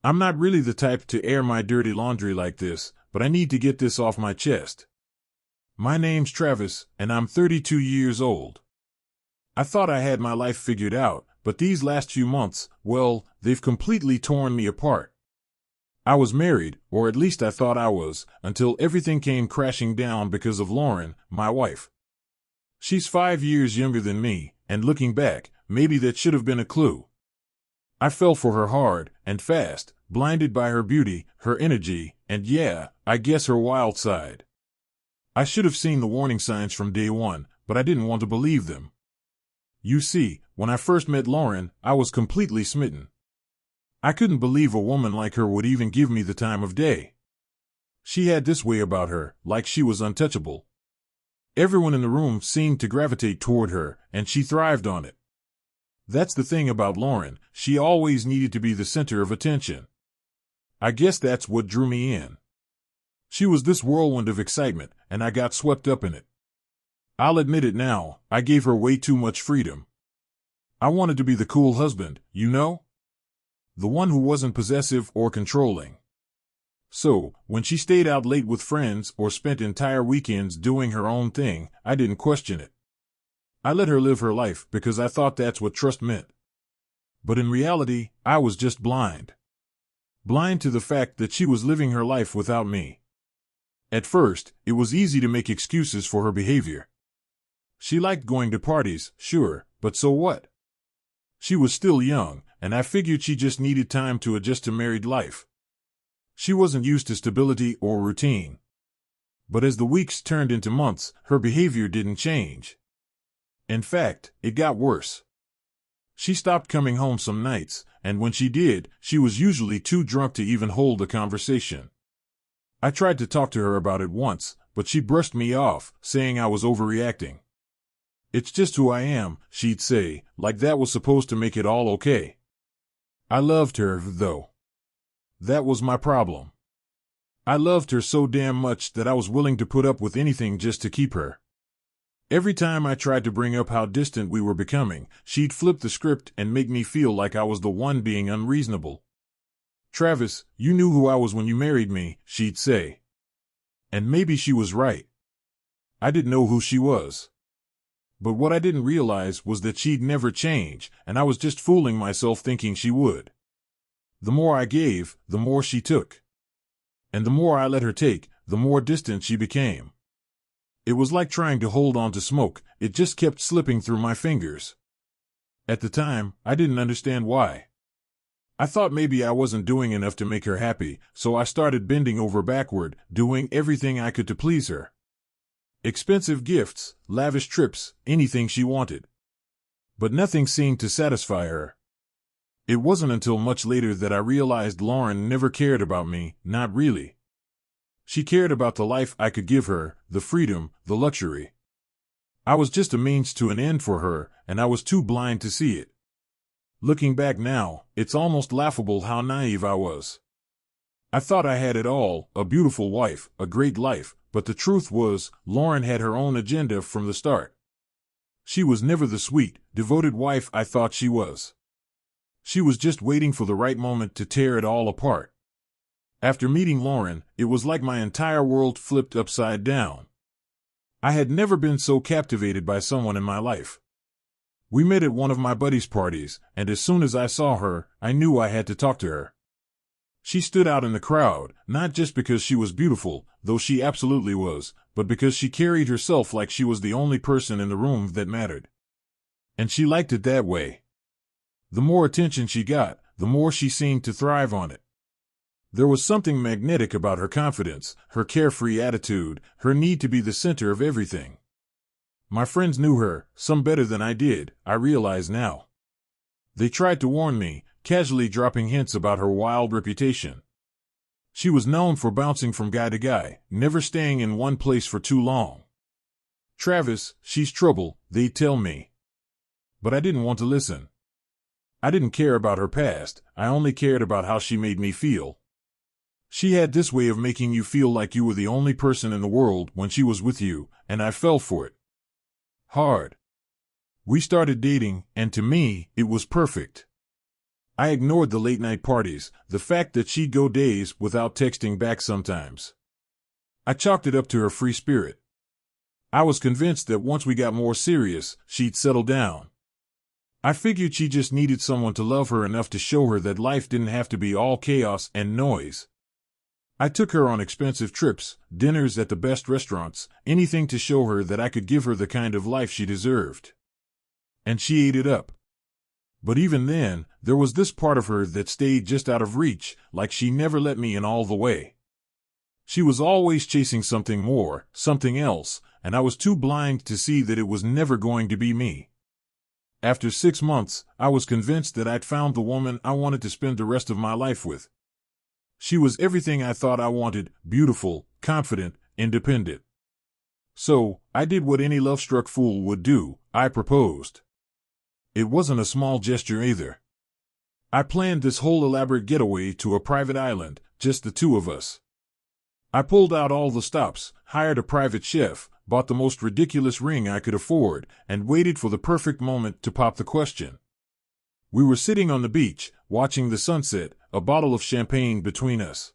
I'm not really the type to air my dirty laundry like this, but I need to get this off my chest. My name's Travis, and I'm 32 years old. I thought I had my life figured out, but these last few months, well, they've completely torn me apart. I was married, or at least I thought I was, until everything came crashing down because of Lauren, my wife. She's 5 years younger than me, and looking back, maybe that should have been a clue. I fell for her hard and fast, blinded by her beauty, her energy, and yeah, I guess her wild side. I should have seen the warning signs from day one, but I didn't want to believe them. You see, when I first met Lauren, I was completely smitten. I couldn't believe a woman like her would even give me the time of day. She had this way about her, like she was untouchable. Everyone in the room seemed to gravitate toward her, and she thrived on it. That's the thing about Lauren, she always needed to be the center of attention. I guess that's what drew me in. She was this whirlwind of excitement, and I got swept up in it. I'll admit it now, I gave her way too much freedom. I wanted to be the cool husband, you know? The one who wasn't possessive or controlling. So, when she stayed out late with friends or spent entire weekends doing her own thing, I didn't question it. I let her live her life because I thought that's what trust meant. But in reality, I was just blind. Blind to the fact that she was living her life without me. At first, it was easy to make excuses for her behavior. She liked going to parties, sure, but so what? She was still young, and I figured she just needed time to adjust to married life. She wasn't used to stability or routine. But as the weeks turned into months, her behavior didn't change. In fact, it got worse. She stopped coming home some nights, and when she did, she was usually too drunk to even hold a conversation. I tried to talk to her about it once, but she brushed me off, saying I was overreacting. It's just who I am, she'd say, like that was supposed to make it all okay. I loved her, though. That was my problem. I loved her so damn much that I was willing to put up with anything just to keep her. Every time I tried to bring up how distant we were becoming, she'd flip the script and make me feel like I was the one being unreasonable. Travis, you knew who I was when you married me, she'd say. And maybe she was right. I didn't know who she was. But what I didn't realize was that she'd never change, and I was just fooling myself thinking she would. The more I gave, the more she took. And the more I let her take, the more distant she became. It was like trying to hold on to smoke, it just kept slipping through my fingers. At the time, I didn't understand why. I thought maybe I wasn't doing enough to make her happy, so I started bending over backward, doing everything I could to please her. Expensive gifts, lavish trips, anything she wanted. But nothing seemed to satisfy her. It wasn't until much later that I realized Lauren never cared about me, not really. She cared about the life I could give her, the freedom, the luxury. I was just a means to an end for her, and I was too blind to see it. Looking back now, it's almost laughable how naive I was. I thought I had it all, a beautiful wife, a great life, but the truth was, Lauren had her own agenda from the start. She was never the sweet, devoted wife I thought she was. She was just waiting for the right moment to tear it all apart. After meeting Lauren, it was like my entire world flipped upside down. I had never been so captivated by someone in my life. We met at one of my buddy's parties, and as soon as I saw her, I knew I had to talk to her. She stood out in the crowd, not just because she was beautiful, though she absolutely was, but because she carried herself like she was the only person in the room that mattered. And she liked it that way. The more attention she got, the more she seemed to thrive on it. There was something magnetic about her confidence, her carefree attitude, her need to be the center of everything. My friends knew her, some better than I did, I realize now. They tried to warn me, casually dropping hints about her wild reputation. She was known for bouncing from guy to guy, never staying in one place for too long. Travis, she's trouble, they'd tell me. But I didn't want to listen. I didn't care about her past, I only cared about how she made me feel. She had this way of making you feel like you were the only person in the world when she was with you, and I fell for it. Hard. We started dating, and to me, it was perfect. I ignored the late-night parties, the fact that she'd go days without texting back sometimes. I chalked it up to her free spirit. I was convinced that once we got more serious, she'd settle down. I figured she just needed someone to love her enough to show her that life didn't have to be all chaos and noise. I took her on expensive trips, dinners at the best restaurants, anything to show her that I could give her the kind of life she deserved. And she ate it up. But even then, there was this part of her that stayed just out of reach, like she never let me in all the way. She was always chasing something more, something else, and I was too blind to see that it was never going to be me. After 6 months, I was convinced that I'd found the woman I wanted to spend the rest of my life with. She was everything I thought I wanted: beautiful, confident, independent. So, I did what any love-struck fool would do: I proposed. It wasn't a small gesture either. I planned this whole elaborate getaway to a private island, just the two of us. I pulled out all the stops, hired a private chef, bought the most ridiculous ring I could afford, and waited for the perfect moment to pop the question. We were sitting on the beach, watching the sunset, a bottle of champagne between us.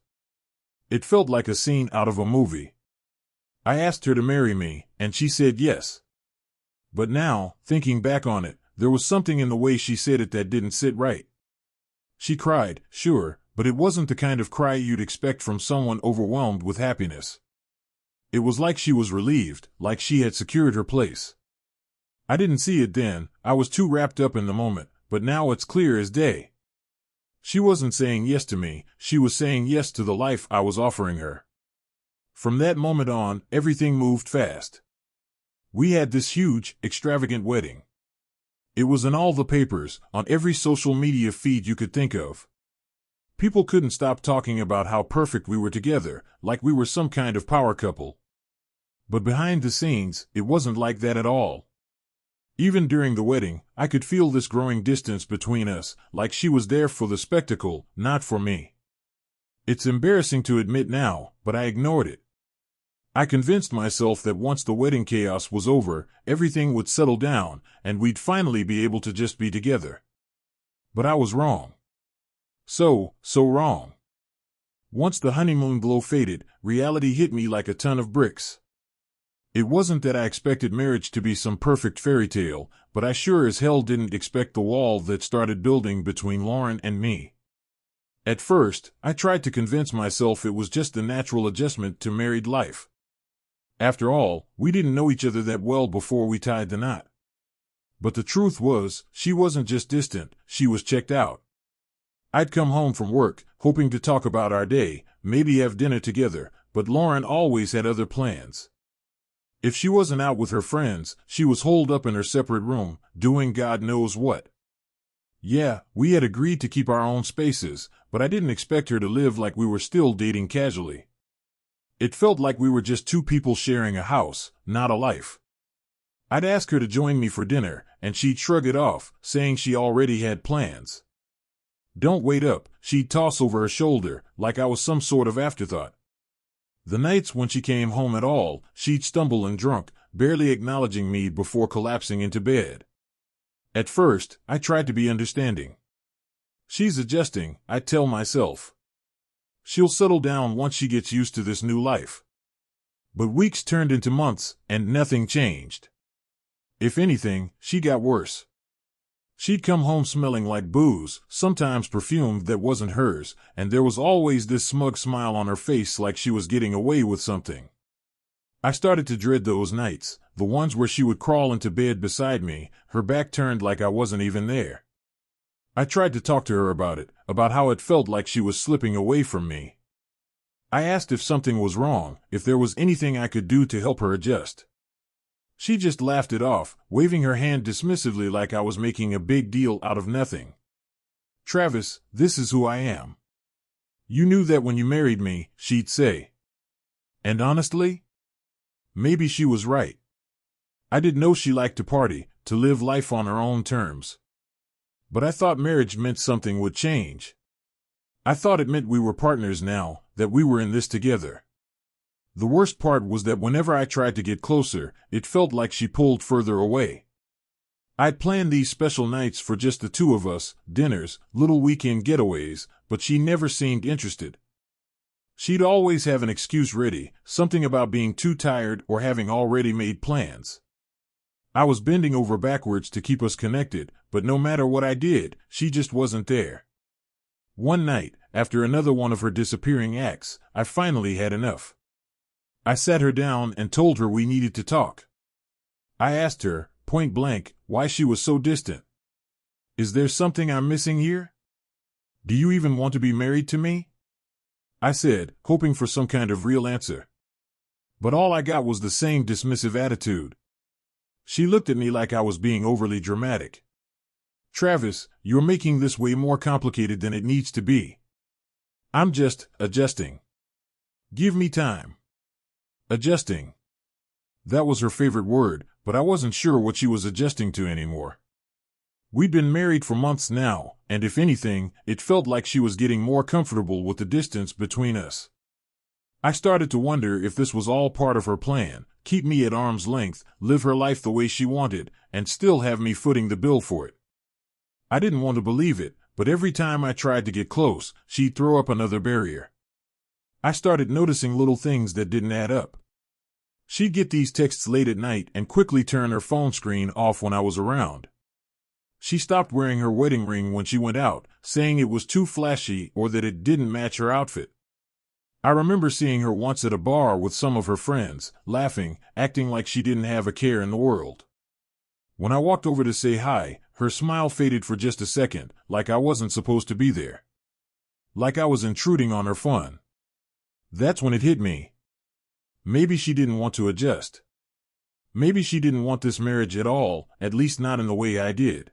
It felt like a scene out of a movie. I asked her to marry me, and she said yes. But now, thinking back on it, there was something in the way she said it that didn't sit right. She cried, sure, but it wasn't the kind of cry you'd expect from someone overwhelmed with happiness. It was like she was relieved, like she had secured her place. I didn't see it then, I was too wrapped up in the moment, but now it's clear as day. She wasn't saying yes to me, she was saying yes to the life I was offering her. From that moment on, everything moved fast. We had this huge, extravagant wedding. It was in all the papers, on every social media feed you could think of. People couldn't stop talking about how perfect we were together, like we were some kind of power couple. But behind the scenes, it wasn't like that at all. Even during the wedding, I could feel this growing distance between us, like she was there for the spectacle, not for me. It's embarrassing to admit now, but I ignored it. I convinced myself that once the wedding chaos was over, everything would settle down, and we'd finally be able to just be together. But I was wrong. So wrong. Once the honeymoon glow faded, reality hit me like a ton of bricks. It wasn't that I expected marriage to be some perfect fairy tale, but I sure as hell didn't expect the wall that started building between Lauren and me. At first, I tried to convince myself it was just the natural adjustment to married life. After all, we didn't know each other that well before we tied the knot. But the truth was, she wasn't just distant, she was checked out. I'd come home from work, hoping to talk about our day, maybe have dinner together, but Lauren always had other plans. If she wasn't out with her friends, she was holed up in her separate room, doing God knows what. Yeah, we had agreed to keep our own spaces, but I didn't expect her to live like we were still dating casually. It felt like we were just two people sharing a house, not a life. I'd ask her to join me for dinner, and she'd shrug it off, saying she already had plans. Don't wait up, she'd toss over her shoulder, like I was some sort of afterthought. The nights when she came home at all, she'd stumble and drunk, barely acknowledging me before collapsing into bed. At first, I tried to be understanding. She's adjusting, I tell myself. She'll settle down once she gets used to this new life. But weeks turned into months, and nothing changed. If anything, she got worse. She'd come home smelling like booze, sometimes perfume that wasn't hers, and there was always this smug smile on her face like she was getting away with something. I started to dread those nights, the ones where she would crawl into bed beside me, her back turned like I wasn't even there. I tried to talk to her about it, about how it felt like she was slipping away from me. I asked if something was wrong, if there was anything I could do to help her adjust. She just laughed it off, waving her hand dismissively like I was making a big deal out of nothing. Travis, this is who I am. You knew that when you married me, she'd say. And honestly, maybe she was right. I didn't know she liked to party, to live life on her own terms. But I thought marriage meant something would change. I thought it meant we were partners now, that we were in this together. The worst part was that whenever I tried to get closer, it felt like she pulled further away. I'd planned these special nights for just the two of us, dinners, little weekend getaways, but she never seemed interested. She'd always have an excuse ready, something about being too tired or having already made plans. I was bending over backwards to keep us connected, but no matter what I did, she just wasn't there. One night, after another one of her disappearing acts, I finally had enough. I sat her down and told her we needed to talk. I asked her, point blank, why she was so distant. Is there something I'm missing here? Do you even want to be married to me? I said, hoping for some kind of real answer. But all I got was the same dismissive attitude. She looked at me like I was being overly dramatic. Travis, you're making this way more complicated than it needs to be. I'm just adjusting. Give me time. Adjusting. That was her favorite word, but I wasn't sure what she was adjusting to anymore. We'd been married for months now, and if anything, it felt like she was getting more comfortable with the distance between us. I started to wonder if this was all part of her plan, keep me at arm's length, live her life the way she wanted, and still have me footing the bill for it. I didn't want to believe it, but every time I tried to get close, she'd throw up another barrier. I started noticing little things that didn't add up. She'd get these texts late at night and quickly turn her phone screen off when I was around. She stopped wearing her wedding ring when she went out, saying it was too flashy or that it didn't match her outfit. I remember seeing her once at a bar with some of her friends, laughing, acting like she didn't have a care in the world. When I walked over to say hi, her smile faded for just a second, like I wasn't supposed to be there. Like I was intruding on her fun. That's when it hit me. Maybe she didn't want to adjust. Maybe she didn't want this marriage at all, at least not in the way I did.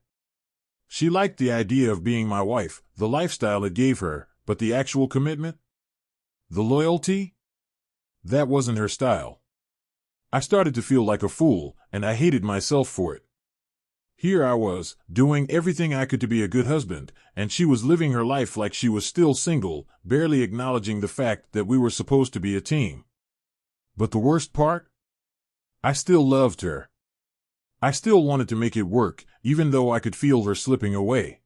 She liked the idea of being my wife, the lifestyle it gave her, but the actual commitment? The loyalty? That wasn't her style. I started to feel like a fool, and I hated myself for it. Here I was, doing everything I could to be a good husband, and she was living her life like she was still single, barely acknowledging the fact that we were supposed to be a team. But the worst part? I still loved her. I still wanted to make it work, even though I could feel her slipping away.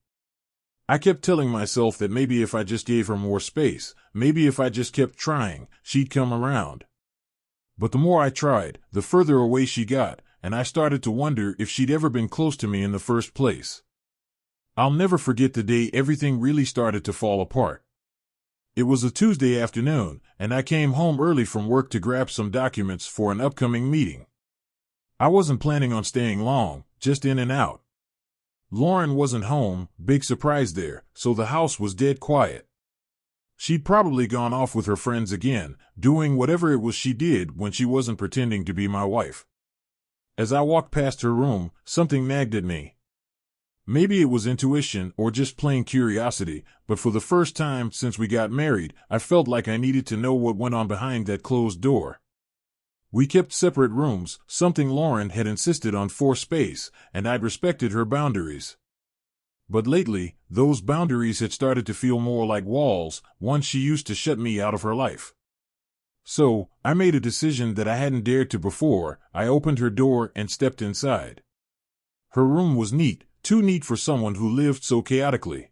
I kept telling myself that maybe if I just gave her more space, maybe if I just kept trying, she'd come around. But the more I tried, the further away she got, and I started to wonder if she'd ever been close to me in the first place. I'll never forget the day everything really started to fall apart. It was a Tuesday afternoon, and I came home early from work to grab some documents for an upcoming meeting. I wasn't planning on staying long, just in and out. Lauren wasn't home, big surprise there, so the house was dead quiet. She'd probably gone off with her friends again, doing whatever it was she did when she wasn't pretending to be my wife. As I walked past her room, something nagged at me. Maybe it was intuition or just plain curiosity, but for the first time since we got married, I felt like I needed to know what went on behind that closed door. We kept separate rooms, something Lauren had insisted on for space, and I'd respected her boundaries. But lately, those boundaries had started to feel more like walls, once she used to shut me out of her life. So, I made a decision that I hadn't dared to before. I opened her door and stepped inside. Her room was neat, too neat for someone who lived so chaotically.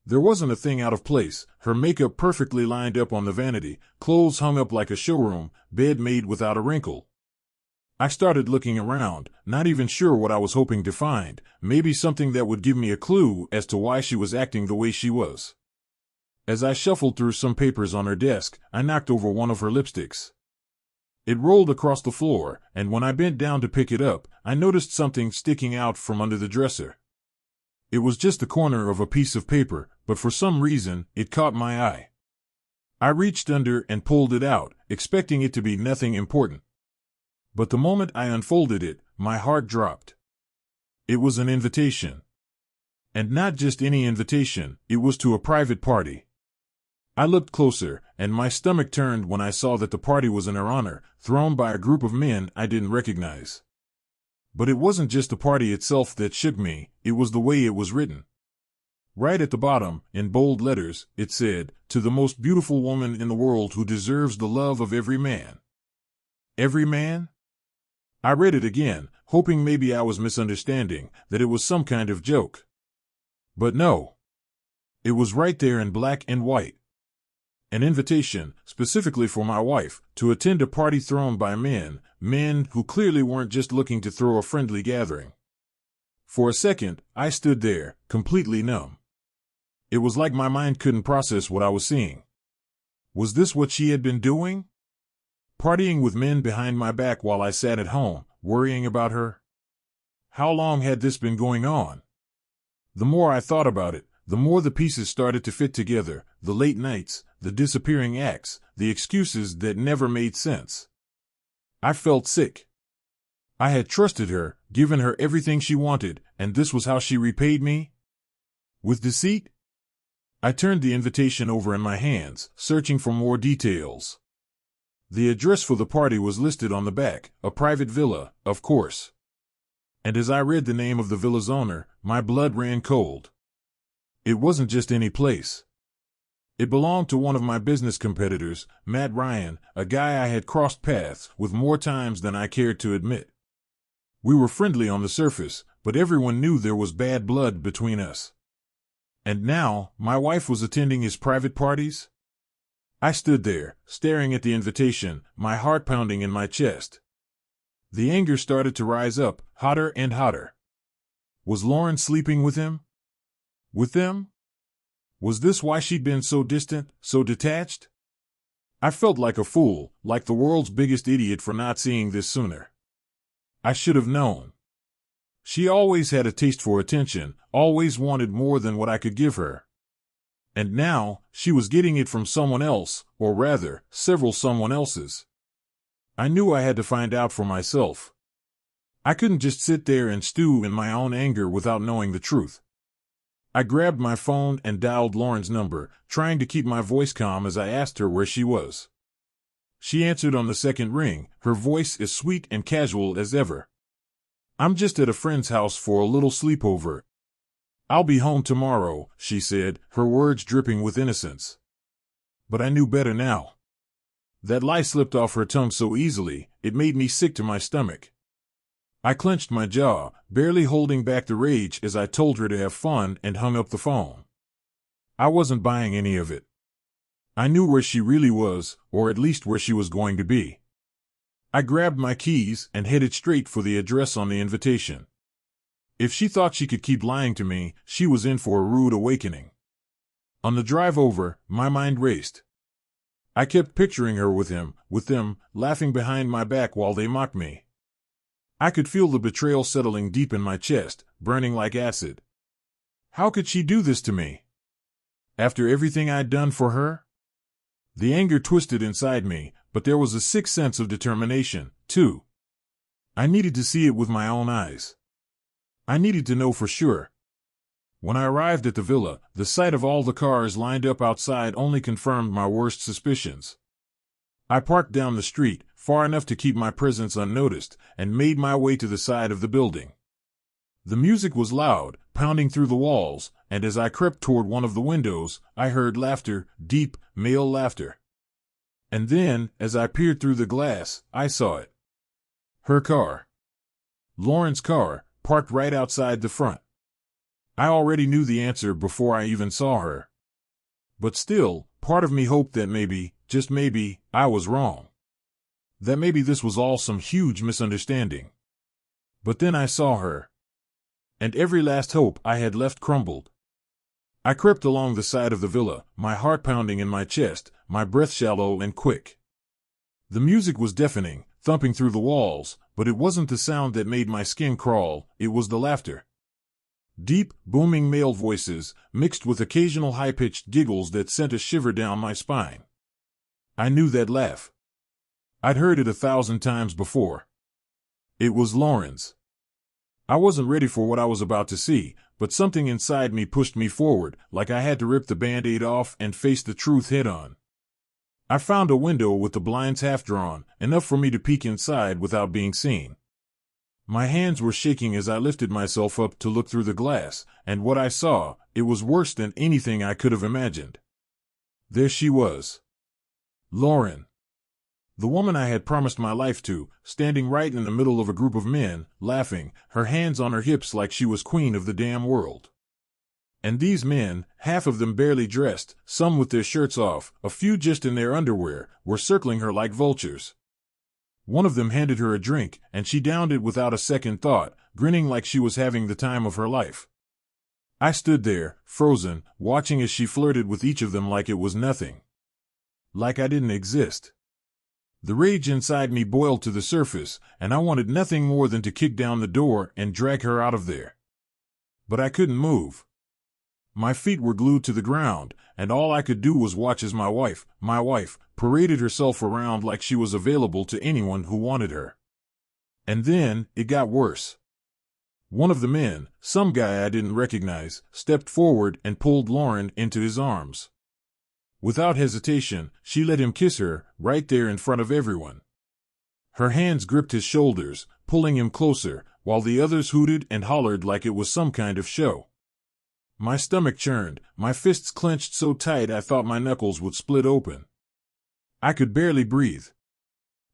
There wasn't a thing out of place, her makeup perfectly lined up on the vanity, clothes hung up like a showroom, bed made without a wrinkle. I started looking around, not even sure what I was hoping to find, maybe something that would give me a clue as to why she was acting the way she was. As I shuffled through some papers on her desk, I knocked over one of her lipsticks. It rolled across the floor, and when I bent down to pick it up, I noticed something sticking out from under the dresser. It was just the corner of a piece of paper, but for some reason, it caught my eye. I reached under and pulled it out, expecting it to be nothing important. But the moment I unfolded it, my heart dropped. It was an invitation. And not just any invitation, it was to a private party. I looked closer, and my stomach turned when I saw that the party was in her honor, thrown by a group of men I didn't recognize. But it wasn't just the party itself that shook me, it was the way it was written. Right at the bottom, in bold letters, it said, "To the most beautiful woman in the world who deserves the love of every man." Every man? I read it again, hoping maybe I was misunderstanding, that it was some kind of joke. But no. It was right there in black and white. An invitation, specifically for my wife, to attend a party thrown by men who clearly weren't just looking to throw a friendly gathering. For a second, I stood there, completely numb. It was like my mind couldn't process what I was seeing. Was this what she had been doing? Partying with men behind my back while I sat at home, worrying about her? How long had this been going on? The more I thought about it, the more the pieces started to fit together, the late nights, the disappearing acts, the excuses that never made sense. I felt sick. I had trusted her, given her everything she wanted, and this was how she repaid me? With deceit? I turned the invitation over in my hands, searching for more details. The address for the party was listed on the back, a private villa, of course. And as I read the name of the villa's owner, my blood ran cold. It wasn't just any place. It belonged to one of my business competitors, Matt Ryan, a guy I had crossed paths with more times than I cared to admit. We were friendly on the surface, but everyone knew there was bad blood between us. And now, my wife was attending his private parties? I stood there, staring at the invitation, my heart pounding in my chest. The anger started to rise up, hotter and hotter. Was Lauren sleeping with him? With them? Was this why she'd been so distant, so detached? I felt like a fool, like the world's biggest idiot for not seeing this sooner. I should have known. She always had a taste for attention, always wanted more than what I could give her. And now, she was getting it from someone else, or rather, several someone else's. I knew I had to find out for myself. I couldn't just sit there and stew in my own anger without knowing the truth. I grabbed my phone and dialed Lauren's number, trying to keep my voice calm as I asked her where she was. She answered on the second ring, her voice as sweet and casual as ever. "I'm just at a friend's house for a little sleepover. I'll be home tomorrow," she said, her words dripping with innocence. But I knew better now. That lie slipped off her tongue so easily, it made me sick to my stomach. I clenched my jaw, barely holding back the rage as I told her to have fun and hung up the phone. I wasn't buying any of it. I knew where she really was, or at least where she was going to be. I grabbed my keys and headed straight for the address on the invitation. If she thought she could keep lying to me, she was in for a rude awakening. On the drive over, my mind raced. I kept picturing her with them, laughing behind my back while they mocked me. I could feel the betrayal settling deep in my chest, burning like acid. How could she do this to me? After everything I'd done for her? The anger twisted inside me, but there was a sick sense of determination, too. I needed to see it with my own eyes. I needed to know for sure. When I arrived at the villa, the sight of all the cars lined up outside only confirmed my worst suspicions. I parked down the street, far enough to keep my presence unnoticed, and made my way to the side of the building. The music was loud, pounding through the walls, and as I crept toward one of the windows, I heard laughter, deep, male laughter. And then, as I peered through the glass, I saw it. Her car. Lauren's car, parked right outside the front. I already knew the answer before I even saw her. But still, part of me hoped that maybe, just maybe, I was wrong. That maybe this was all some huge misunderstanding. But then I saw her. And every last hope I had left crumbled. I crept along the side of the villa, my heart pounding in my chest, my breath shallow and quick. The music was deafening, thumping through the walls, but it wasn't the sound that made my skin crawl, it was the laughter. Deep, booming male voices, mixed with occasional high-pitched giggles that sent a shiver down my spine. I knew that laugh. I'd heard it 1,000 times before. It was Lauren's. I wasn't ready for what I was about to see, but something inside me pushed me forward, like I had to rip the Band-Aid off and face the truth head-on. I found a window with the blinds half-drawn, enough for me to peek inside without being seen. My hands were shaking as I lifted myself up to look through the glass, and what I saw, it was worse than anything I could have imagined. There she was. Lauren. The woman I had promised my life to, standing right in the middle of a group of men, laughing, her hands on her hips like she was queen of the damn world. And these men, half of them barely dressed, some with their shirts off, a few just in their underwear, were circling her like vultures. One of them handed her a drink, and she downed it without a second thought, grinning like she was having the time of her life. I stood there, frozen, watching as she flirted with each of them like it was nothing. Like I didn't exist. The rage inside me boiled to the surface, and I wanted nothing more than to kick down the door and drag her out of there. But I couldn't move. My feet were glued to the ground, and all I could do was watch as my wife, paraded herself around like she was available to anyone who wanted her. And then, it got worse. One of the men, some guy I didn't recognize, stepped forward and pulled Lauren into his arms. Without hesitation, she let him kiss her, right there in front of everyone. Her hands gripped his shoulders, pulling him closer, while the others hooted and hollered like it was some kind of show. My stomach churned, my fists clenched so tight I thought my knuckles would split open. I could barely breathe.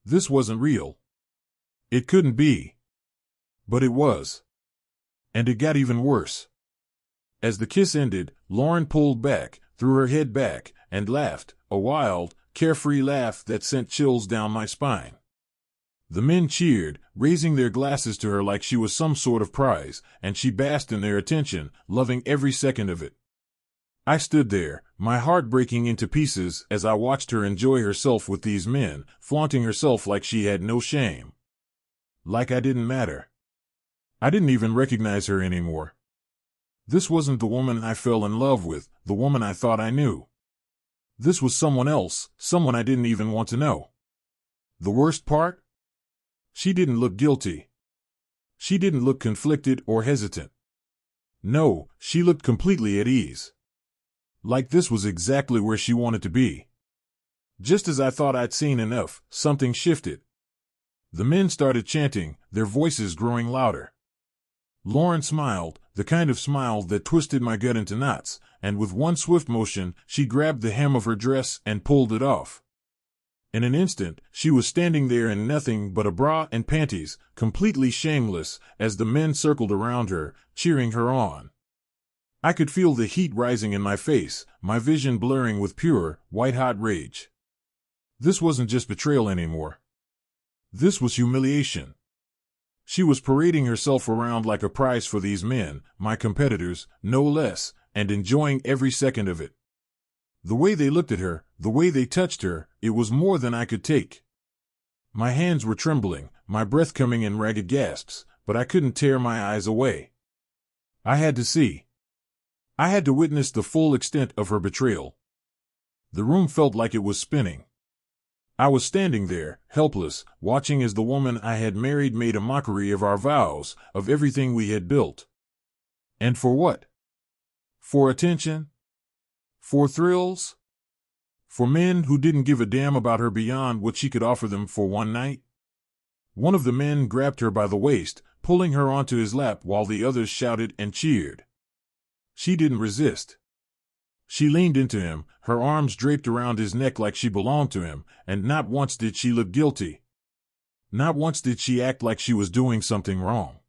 This wasn't real. It couldn't be. But it was. And it got even worse. As the kiss ended, Lauren pulled back, threw her head back, and laughed, a wild, carefree laugh that sent chills down my spine. The men cheered, raising their glasses to her like she was some sort of prize, and she basked in their attention, loving every second of it. I stood there, my heart breaking into pieces as I watched her enjoy herself with these men, flaunting herself like she had no shame. Like I didn't matter. I didn't even recognize her anymore. This wasn't the woman I fell in love with, the woman I thought I knew. This was someone else, someone I didn't even want to know. The worst part? She didn't look guilty. She didn't look conflicted or hesitant. No, she looked completely at ease. Like this was exactly where she wanted to be. Just as I thought I'd seen enough, something shifted. The men started chanting, their voices growing louder. Lauren smiled, the kind of smile that twisted my gut into knots, and with one swift motion, she grabbed the hem of her dress and pulled it off. In an instant, she was standing there in nothing but a bra and panties, completely shameless, as the men circled around her, cheering her on. I could feel the heat rising in my face, my vision blurring with pure, white-hot rage. This wasn't just betrayal anymore. This was humiliation. She was parading herself around like a prize for these men, my competitors, no less, and enjoying every second of it. The way they looked at her, the way they touched her, it was more than I could take. My hands were trembling, my breath coming in ragged gasps, but I couldn't tear my eyes away. I had to see. I had to witness the full extent of her betrayal. The room felt like it was spinning. I was standing there, helpless, watching as the woman I had married made a mockery of our vows, of everything we had built. And for what? For attention? For thrills? For men who didn't give a damn about her beyond what she could offer them for one night? One of the men grabbed her by the waist, pulling her onto his lap while the others shouted and cheered. She didn't resist. She leaned into him, her arms draped around his neck like she belonged to him, and not once did she look guilty. Not once did she act like she was doing something wrong.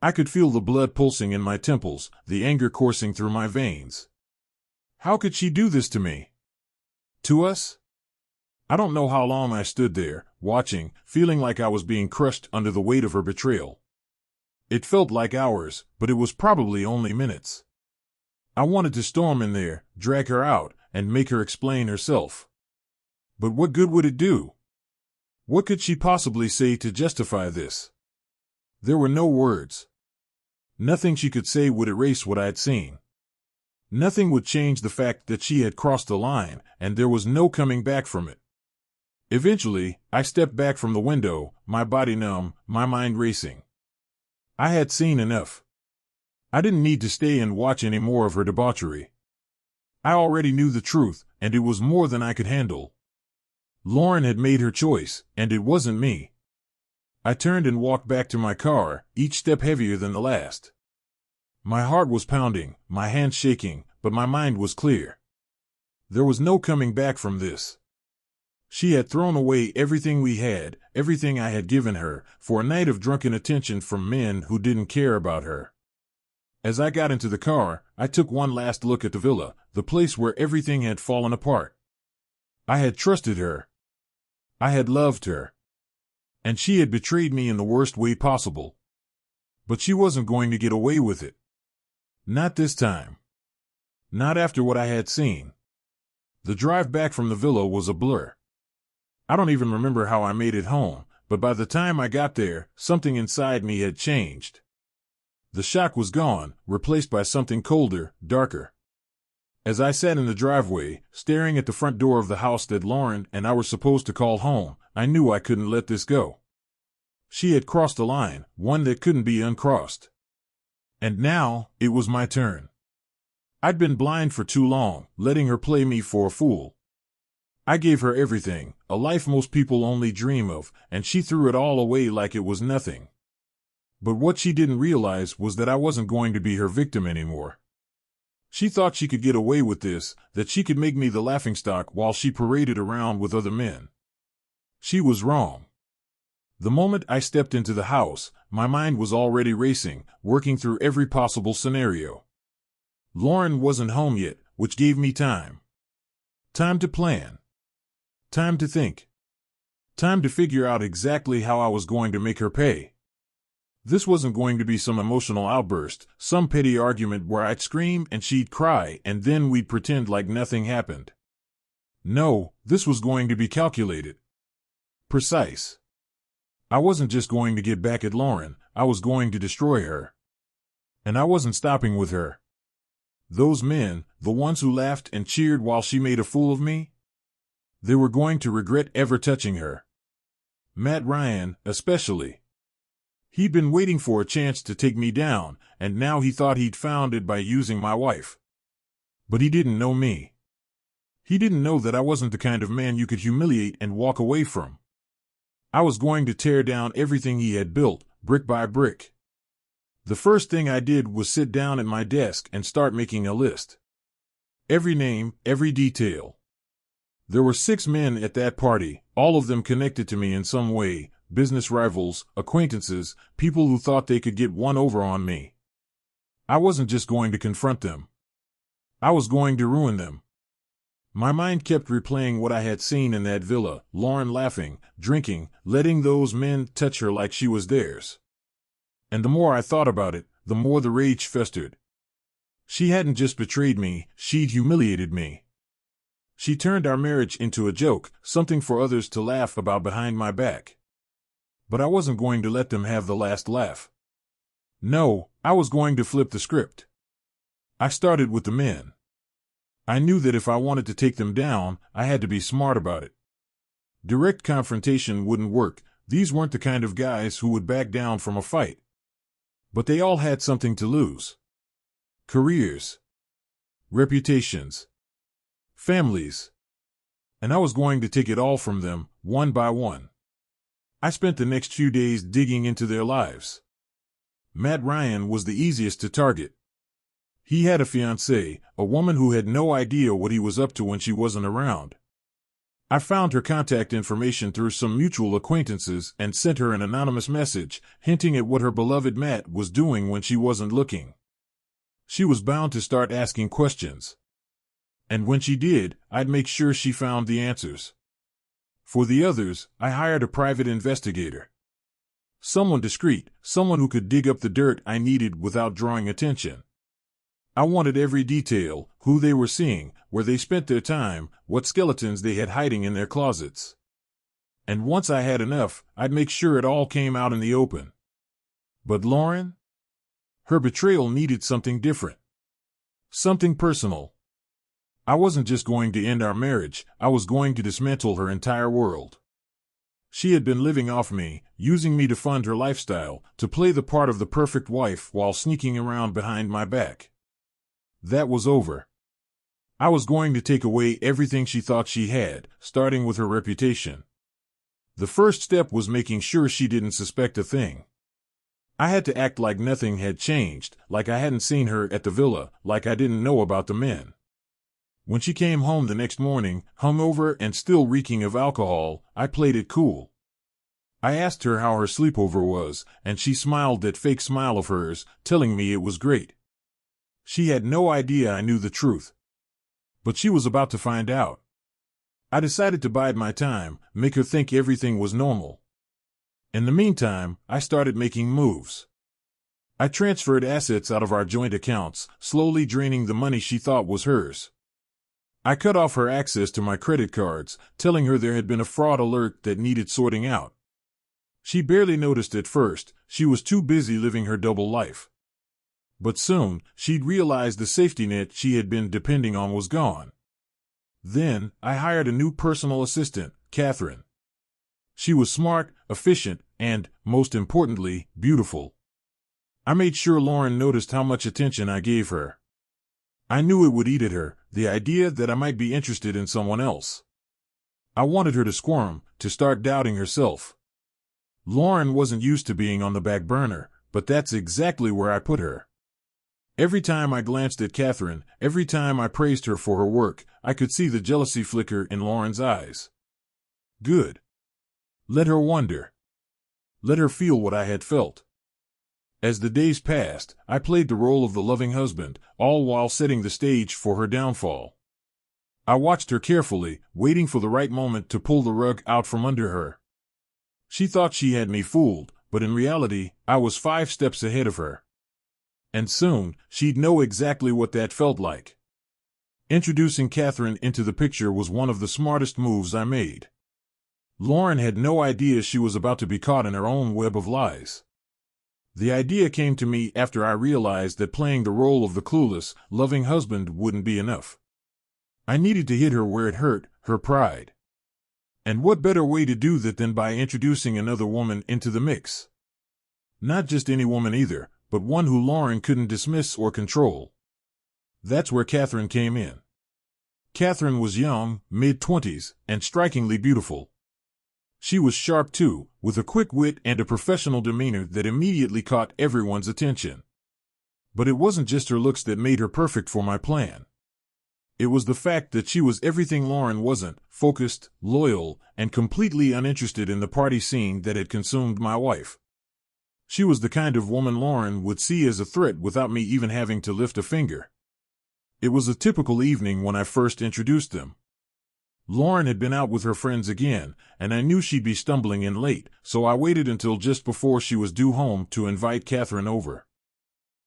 I could feel the blood pulsing in my temples, the anger coursing through my veins. How could she do this to me? To us? I don't know how long I stood there, watching, feeling like I was being crushed under the weight of her betrayal. It felt like hours, but it was probably only minutes. I wanted to storm in there, drag her out, and make her explain herself. But what good would it do? What could she possibly say to justify this? There were no words. Nothing she could say would erase what I'd seen. Nothing would change the fact that she had crossed the line, and there was no coming back from it. Eventually, I stepped back from the window, my body numb, my mind racing. I had seen enough. I didn't need to stay and watch any more of her debauchery. I already knew the truth, and it was more than I could handle. Lauren had made her choice, and it wasn't me. I turned and walked back to my car, each step heavier than the last. My heart was pounding, my hands shaking, but my mind was clear. There was no coming back from this. She had thrown away everything we had, everything I had given her, for a night of drunken attention from men who didn't care about her. As I got into the car, I took one last look at the villa, the place where everything had fallen apart. I had trusted her. I had loved her. And she had betrayed me in the worst way possible. But she wasn't going to get away with it. Not this time. Not after what I had seen. The drive back from the villa was a blur. I don't even remember how I made it home, but by the time I got there, something inside me had changed. The shock was gone, replaced by something colder, darker. As I sat in the driveway, staring at the front door of the house that Lauren and I were supposed to call home, I knew I couldn't let this go. She had crossed a line, one that couldn't be uncrossed. And now, it was my turn. I'd been blind for too long, letting her play me for a fool. I gave her everything, a life most people only dream of, and she threw it all away like it was nothing. But what she didn't realize was that I wasn't going to be her victim anymore. She thought she could get away with this, that she could make me the laughingstock while she paraded around with other men. She was wrong. The moment I stepped into the house, my mind was already racing, working through every possible scenario. Lauren wasn't home yet, which gave me time. Time to plan. Time to think. Time to figure out exactly how I was going to make her pay. This wasn't going to be some emotional outburst, some petty argument where I'd scream and she'd cry and then we'd pretend like nothing happened. No, this was going to be calculated. Precise. I wasn't just going to get back at Lauren, I was going to destroy her. And I wasn't stopping with her. Those men, the ones who laughed and cheered while she made a fool of me, they were going to regret ever touching her. Matt Ryan, especially. He'd been waiting for a chance to take me down, and now he thought he'd found it by using my wife. But he didn't know me. He didn't know that I wasn't the kind of man you could humiliate and walk away from. I was going to tear down everything he had built, brick by brick. The first thing I did was sit down at my desk and start making a list. Every name, every detail. There were 6 men at that party, all of them connected to me in some way, business rivals, acquaintances, people who thought they could get one over on me. I wasn't just going to confront them. I was going to ruin them. My mind kept replaying what I had seen in that villa, Lauren laughing, drinking, letting those men touch her like she was theirs. And the more I thought about it, the more the rage festered. She hadn't just betrayed me, she'd humiliated me. She turned our marriage into a joke, something for others to laugh about behind my back. But I wasn't going to let them have the last laugh. No, I was going to flip the script. I started with the men. I knew that if I wanted to take them down, I had to be smart about it. Direct confrontation wouldn't work. These weren't the kind of guys who would back down from a fight. But they all had something to lose. Careers. Reputations. Families. And I was going to take it all from them, one by one. I spent the next few days digging into their lives. Matt Ryan was the easiest to target. He had a fiancée, a woman who had no idea what he was up to when she wasn't around. I found her contact information through some mutual acquaintances and sent her an anonymous message, hinting at what her beloved Matt was doing when she wasn't looking. She was bound to start asking questions. And when she did, I'd make sure she found the answers. For the others, I hired a private investigator. Someone discreet, someone who could dig up the dirt I needed without drawing attention. I wanted every detail, who they were seeing, where they spent their time, what skeletons they had hiding in their closets. And once I had enough, I'd make sure it all came out in the open. But Lauren? Her betrayal needed something different. Something personal. I wasn't just going to end our marriage, I was going to dismantle her entire world. She had been living off me, using me to fund her lifestyle, to play the part of the perfect wife while sneaking around behind my back. That was over. I was going to take away everything she thought she had, starting with her reputation. The first step was making sure she didn't suspect a thing. I had to act like nothing had changed, like I hadn't seen her at the villa, like I didn't know about the men. When she came home the next morning, hungover and still reeking of alcohol, I played it cool. I asked her how her sleepover was, and she smiled that fake smile of hers, telling me it was great. She had no idea I knew the truth. But she was about to find out. I decided to bide my time, make her think everything was normal. In the meantime, I started making moves. I transferred assets out of our joint accounts, slowly draining the money she thought was hers. I cut off her access to my credit cards, telling her there had been a fraud alert that needed sorting out. She barely noticed at first, she was too busy living her double life. But soon, she'd realized the safety net she had been depending on was gone. Then, I hired a new personal assistant, Catherine. She was smart, efficient, and, most importantly, beautiful. I made sure Lauren noticed how much attention I gave her. I knew it would eat at her, the idea that I might be interested in someone else. I wanted her to squirm, to start doubting herself. Lauren wasn't used to being on the back burner, but that's exactly where I put her. Every time I glanced at Catherine, every time I praised her for her work, I could see the jealousy flicker in Lauren's eyes. Good. Let her wonder. Let her feel what I had felt. As the days passed, I played the role of the loving husband, all while setting the stage for her downfall. I watched her carefully, waiting for the right moment to pull the rug out from under her. She thought she had me fooled, but in reality, I was 5 steps ahead of her. And soon, she'd know exactly what that felt like. Introducing Catherine into the picture was one of the smartest moves I made. Lauren had no idea she was about to be caught in her own web of lies. The idea came to me after I realized that playing the role of the clueless, loving husband wouldn't be enough. I needed to hit her where it hurt, her pride. And what better way to do that than by introducing another woman into the mix? Not just any woman either, but one who Lauren couldn't dismiss or control. That's where Catherine came in. Catherine was young, mid-20s, and strikingly beautiful. She was sharp too, with a quick wit and a professional demeanor that immediately caught everyone's attention. But it wasn't just her looks that made her perfect for my plan. It was the fact that she was everything Lauren wasn't, focused, loyal, and completely uninterested in the party scene that had consumed my wife. She was the kind of woman Lauren would see as a threat without me even having to lift a finger. It was a typical evening when I first introduced them. Lauren had been out with her friends again, and I knew she'd be stumbling in late, so I waited until just before she was due home to invite Catherine over.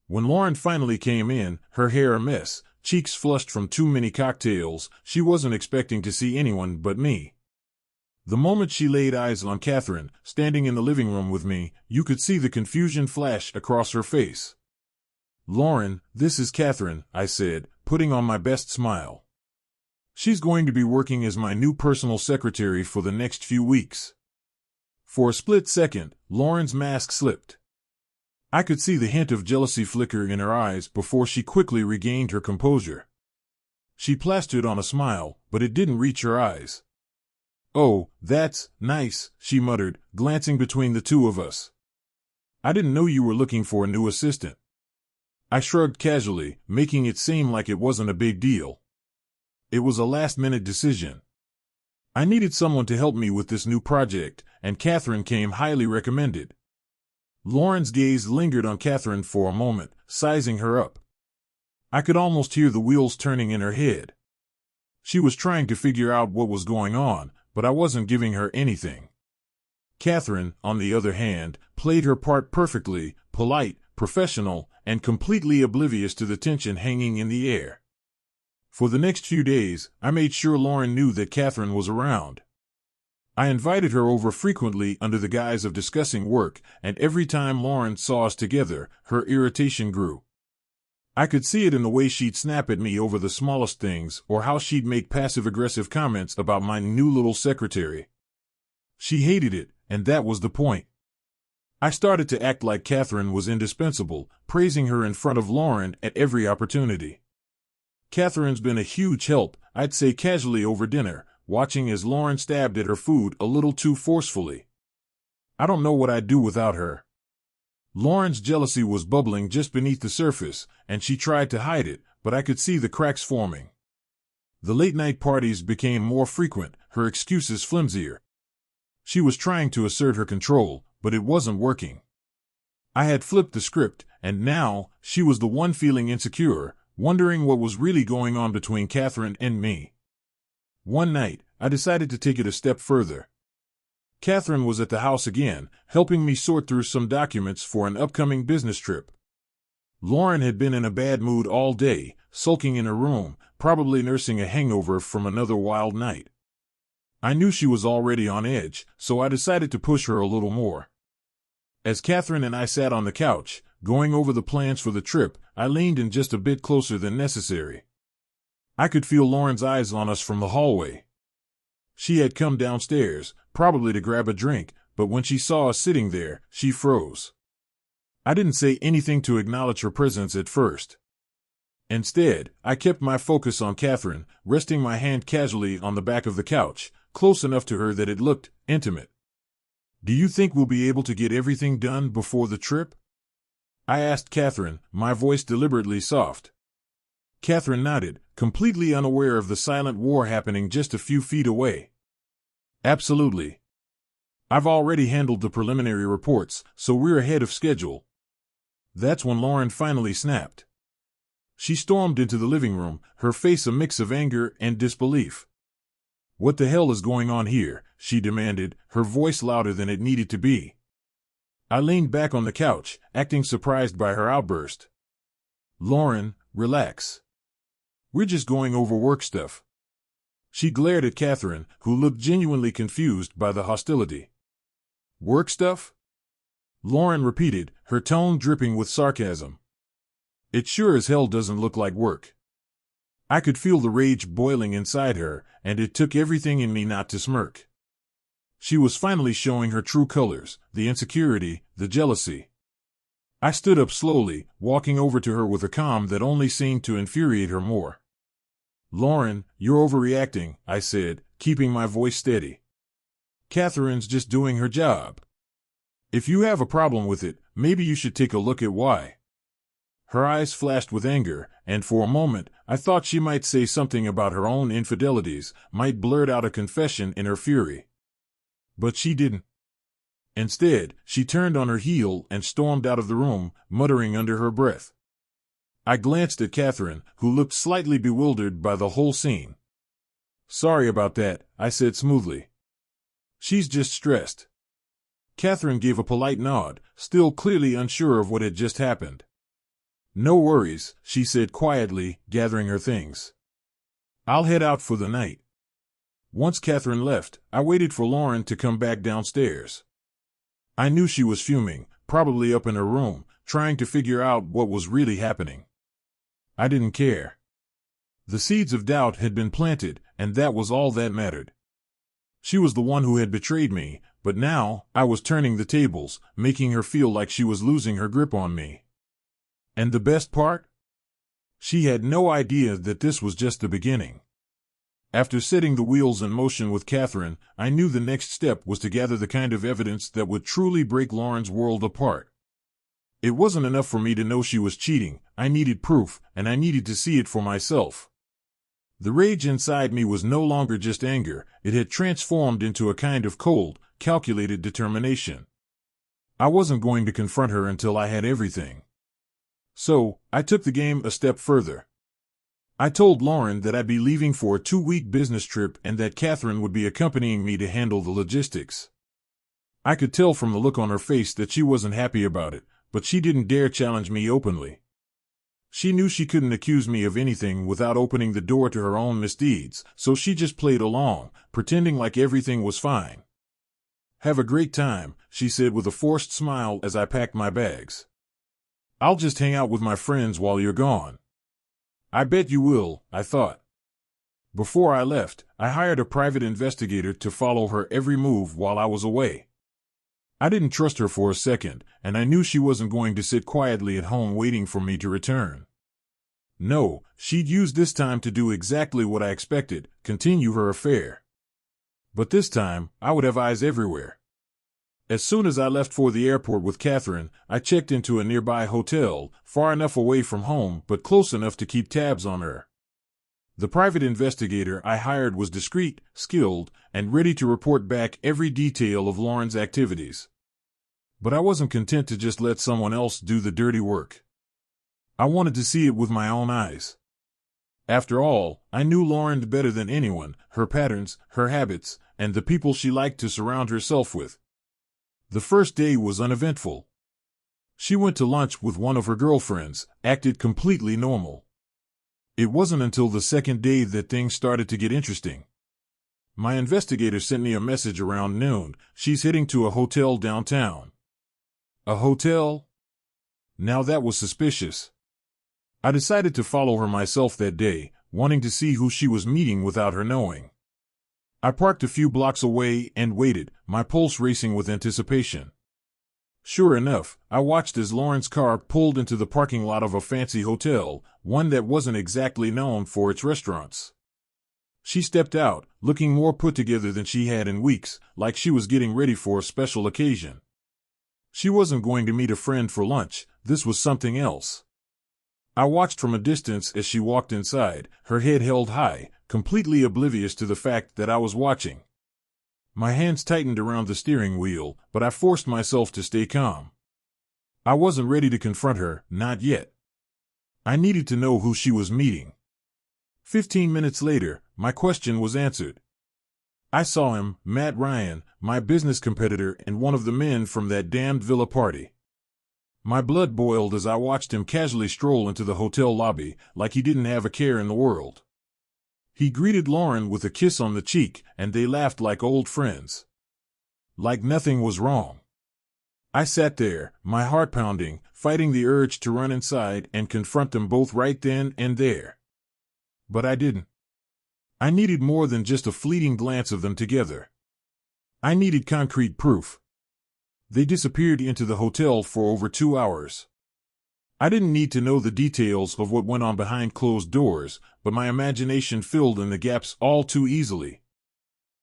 When Lauren finally came in, her hair a mess, cheeks flushed from too many cocktails, she wasn't expecting to see anyone but me. The moment she laid eyes on Catherine, standing in the living room with me, you could see the confusion flash across her face. "Lauren, this is Catherine," I said, putting on my best smile. "She's going to be working as my new personal secretary for the next few weeks." For a split second, Lauren's mask slipped. I could see the hint of jealousy flicker in her eyes before she quickly regained her composure. She plastered on a smile, but it didn't reach her eyes. "Oh, that's nice," she muttered, glancing between the two of us. "I didn't know you were looking for a new assistant." I shrugged casually, making it seem like it wasn't a big deal. It was a last-minute decision. I needed someone to help me with this new project, and Catherine came highly recommended. Lauren's gaze lingered on Catherine for a moment, sizing her up. I could almost hear the wheels turning in her head. She was trying to figure out what was going on, but I wasn't giving her anything. Catherine, on the other hand, played her part perfectly, polite, professional, and completely oblivious to the tension hanging in the air. For the next few days, I made sure Lauren knew that Catherine was around. I invited her over frequently under the guise of discussing work, and every time Lauren saw us together, her irritation grew. I could see it in the way she'd snap at me over the smallest things, or how she'd make passive-aggressive comments about my new little secretary. She hated it, and that was the point. I started to act like Catherine was indispensable, praising her in front of Lauren at every opportunity. Catherine's been a huge help, I'd say casually over dinner, watching as Lauren stabbed at her food a little too forcefully. I don't know what I'd do without her. Lauren's jealousy was bubbling just beneath the surface, and she tried to hide it, but I could see the cracks forming. The late-night parties became more frequent, her excuses flimsier. She was trying to assert her control, but it wasn't working. I had flipped the script, and now she was the one feeling insecure, wondering what was really going on between Catherine and me. One night, I decided to take it a step further. Catherine was at the house again, helping me sort through some documents for an upcoming business trip. Lauren had been in a bad mood all day, sulking in her room, probably nursing a hangover from another wild night. I knew she was already on edge, so I decided to push her a little more. As Catherine and I sat on the couch, going over the plans for the trip, I leaned in just a bit closer than necessary. I could feel Lauren's eyes on us from the hallway. She had come downstairs, probably to grab a drink, but when she saw us sitting there, she froze. I didn't say anything to acknowledge her presence at first. Instead, I kept my focus on Catherine, resting my hand casually on the back of the couch, close enough to her that it looked intimate. "Do you think we'll be able to get everything done before the trip?" I asked Catherine, my voice deliberately soft. Catherine nodded, completely unaware of the silent war happening just a few feet away. "Absolutely. I've already handled the preliminary reports, so we're ahead of schedule." That's when Lauren finally snapped. She stormed into the living room, her face a mix of anger and disbelief. "What the hell is going on here?" she demanded, her voice louder than it needed to be. I leaned back on the couch, acting surprised by her outburst. "Lauren, relax. We're just going over work stuff." She glared at Catherine, who looked genuinely confused by the hostility. "Work stuff?" Lauren repeated, her tone dripping with sarcasm. "It sure as hell doesn't look like work." I could feel the rage boiling inside her, and it took everything in me not to smirk. She was finally showing her true colors, the insecurity, the jealousy. I stood up slowly, walking over to her with a calm that only seemed to infuriate her more. "Lauren, you're overreacting," I said, keeping my voice steady. "Catherine's just doing her job. If you have a problem with it, maybe you should take a look at why." Her eyes flashed with anger, and for a moment, I thought she might say something about her own infidelities, might blurt out a confession in her fury. But she didn't. Instead, she turned on her heel and stormed out of the room, muttering under her breath. I glanced at Catherine, who looked slightly bewildered by the whole scene. "Sorry about that," I said smoothly. "She's just stressed." Catherine gave a polite nod, still clearly unsure of what had just happened. "No worries," she said quietly, gathering her things. "I'll head out for the night." Once Catherine left, I waited for Lauren to come back downstairs. I knew she was fuming, probably up in her room, trying to figure out what was really happening. I didn't care. The seeds of doubt had been planted, and that was all that mattered. She was the one who had betrayed me, but now I was turning the tables, making her feel like she was losing her grip on me. And the best part? She had no idea that this was just the beginning. After setting the wheels in motion with Catherine, I knew the next step was to gather the kind of evidence that would truly break Lauren's world apart. It wasn't enough for me to know she was cheating. I needed proof, and I needed to see it for myself. The rage inside me was no longer just anger, it had transformed into a kind of cold, calculated determination. I wasn't going to confront her until I had everything. So, I took the game a step further. I told Lauren that I'd be leaving for a 2-week business trip and that Catherine would be accompanying me to handle the logistics. I could tell from the look on her face that she wasn't happy about it, but she didn't dare challenge me openly. She knew she couldn't accuse me of anything without opening the door to her own misdeeds, so she just played along, pretending like everything was fine. "Have a great time," she said with a forced smile as I packed my bags. "I'll just hang out with my friends while you're gone." "I bet you will," I thought. Before I left, I hired a private investigator to follow her every move while I was away. I didn't trust her for a second, and I knew she wasn't going to sit quietly at home waiting for me to return. No, she'd use this time to do exactly what I expected, continue her affair. But this time, I would have eyes everywhere. As soon as I left for the airport with Catherine, I checked into a nearby hotel, far enough away from home but close enough to keep tabs on her. The private investigator I hired was discreet, skilled, and ready to report back every detail of Lauren's activities. But I wasn't content to just let someone else do the dirty work. I wanted to see it with my own eyes. After all, I knew Lauren better than anyone, her patterns, her habits, and the people she liked to surround herself with. The first day was uneventful. She went to lunch with one of her girlfriends, acted completely normal. It wasn't until the second day that things started to get interesting. My investigator sent me a message around noon. She's heading to a hotel downtown. A hotel? Now that was suspicious. I decided to follow her myself that day, wanting to see who she was meeting without her knowing. I parked a few blocks away and waited, my pulse racing with anticipation. Sure enough, I watched as Lauren's car pulled into the parking lot of a fancy hotel, one that wasn't exactly known for its restaurants. She stepped out, looking more put together than she had in weeks, like she was getting ready for a special occasion. She wasn't going to meet a friend for lunch, this was something else. I watched from a distance as she walked inside, her head held high, completely oblivious to the fact that I was watching. My hands tightened around the steering wheel, but I forced myself to stay calm. I wasn't ready to confront her, not yet. I needed to know who she was meeting. 15 minutes later, my question was answered. I saw him, Matt Ryan, my business competitor and one of the men from that damned villa party. My blood boiled as I watched him casually stroll into the hotel lobby, like he didn't have a care in the world. He greeted Lauren with a kiss on the cheek, and they laughed like old friends. Like nothing was wrong. I sat there, my heart pounding, fighting the urge to run inside and confront them both right then and there. But I didn't. I needed more than just a fleeting glance of them together. I needed concrete proof. They disappeared into the hotel for over 2 hours. I didn't need to know the details of what went on behind closed doors, but my imagination filled in the gaps all too easily.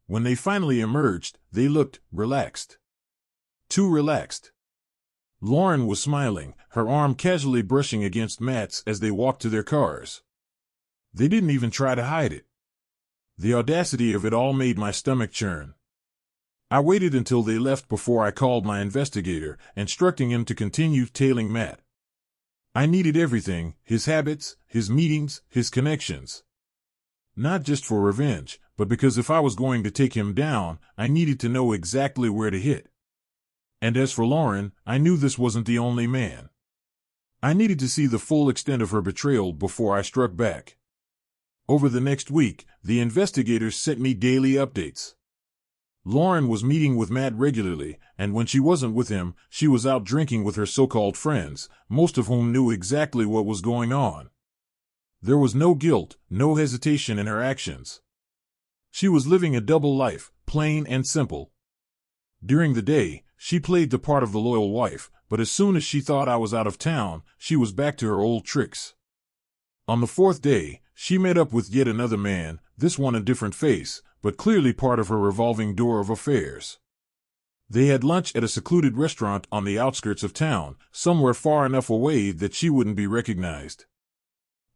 When they finally emerged, they looked relaxed. Too relaxed. Lauren was smiling, her arm casually brushing against Matt's as they walked to their cars. They didn't even try to hide it. The audacity of it all made my stomach churn. I waited until they left before I called my investigator, instructing him to continue tailing Matt. I needed everything, his habits, his meetings, his connections. Not just for revenge, but because if I was going to take him down, I needed to know exactly where to hit. And as for Lauren, I knew this wasn't the only man. I needed to see the full extent of her betrayal before I struck back. Over the next week, the investigators sent me daily updates. Lauren was meeting with Matt regularly, and when she wasn't with him, she was out drinking with her so-called friends, most of whom knew exactly what was going on. There was no guilt, no hesitation in her actions. She was living a double life, plain and simple. During the day, she played the part of the loyal wife, but as soon as she thought I was out of town, she was back to her old tricks. On the fourth day, she met up with yet another man, this one a different face, but clearly part of her revolving door of affairs. They had lunch at a secluded restaurant on the outskirts of town, somewhere far enough away that she wouldn't be recognized.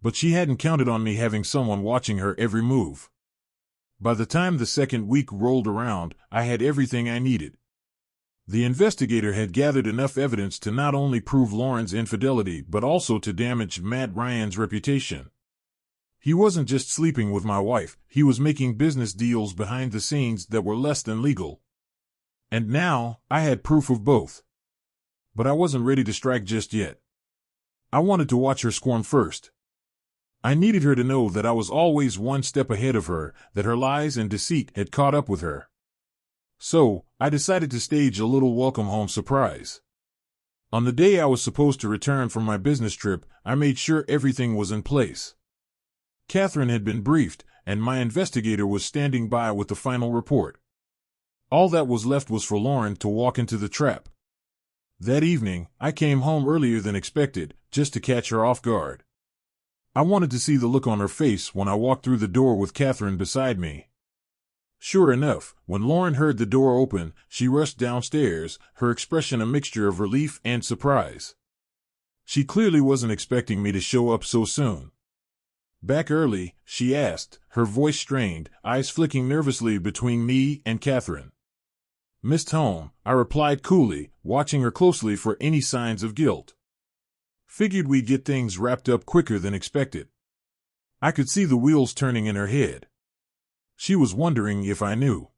But she hadn't counted on me having someone watching her every move. By the time the second week rolled around, I had everything I needed. The investigator had gathered enough evidence to not only prove Lauren's infidelity but also to damage Matt Ryan's reputation. He wasn't just sleeping with my wife, he was making business deals behind the scenes that were less than legal. And now, I had proof of both. But I wasn't ready to strike just yet. I wanted to watch her squirm first. I needed her to know that I was always one step ahead of her, that her lies and deceit had caught up with her. So, I decided to stage a little welcome home surprise. On the day I was supposed to return from my business trip, I made sure everything was in place. Catherine had been briefed, and my investigator was standing by with the final report. All that was left was for Lauren to walk into the trap. That evening, I came home earlier than expected, just to catch her off guard. I wanted to see the look on her face when I walked through the door with Catherine beside me. Sure enough, when Lauren heard the door open, she rushed downstairs, her expression a mixture of relief and surprise. She clearly wasn't expecting me to show up so soon. Back early? She asked, her voice strained, eyes flicking nervously between me and Catherine. Missed home, I replied coolly, watching her closely for any signs of guilt. Figured we'd get things wrapped up quicker than expected. I could see the wheels turning in her head. She was wondering if I knew.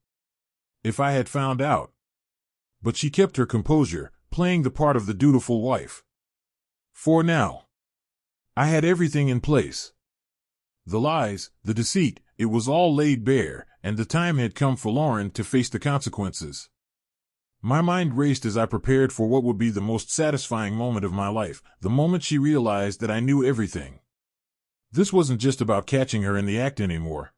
If I had found out. But she kept her composure, playing the part of the dutiful wife. For now. I had everything in place. The lies, the deceit, it was all laid bare, and the time had come for Lauren to face the consequences. My mind raced as I prepared for what would be the most satisfying moment of my life, the moment she realized that I knew everything. This wasn't just about catching her in the act anymore.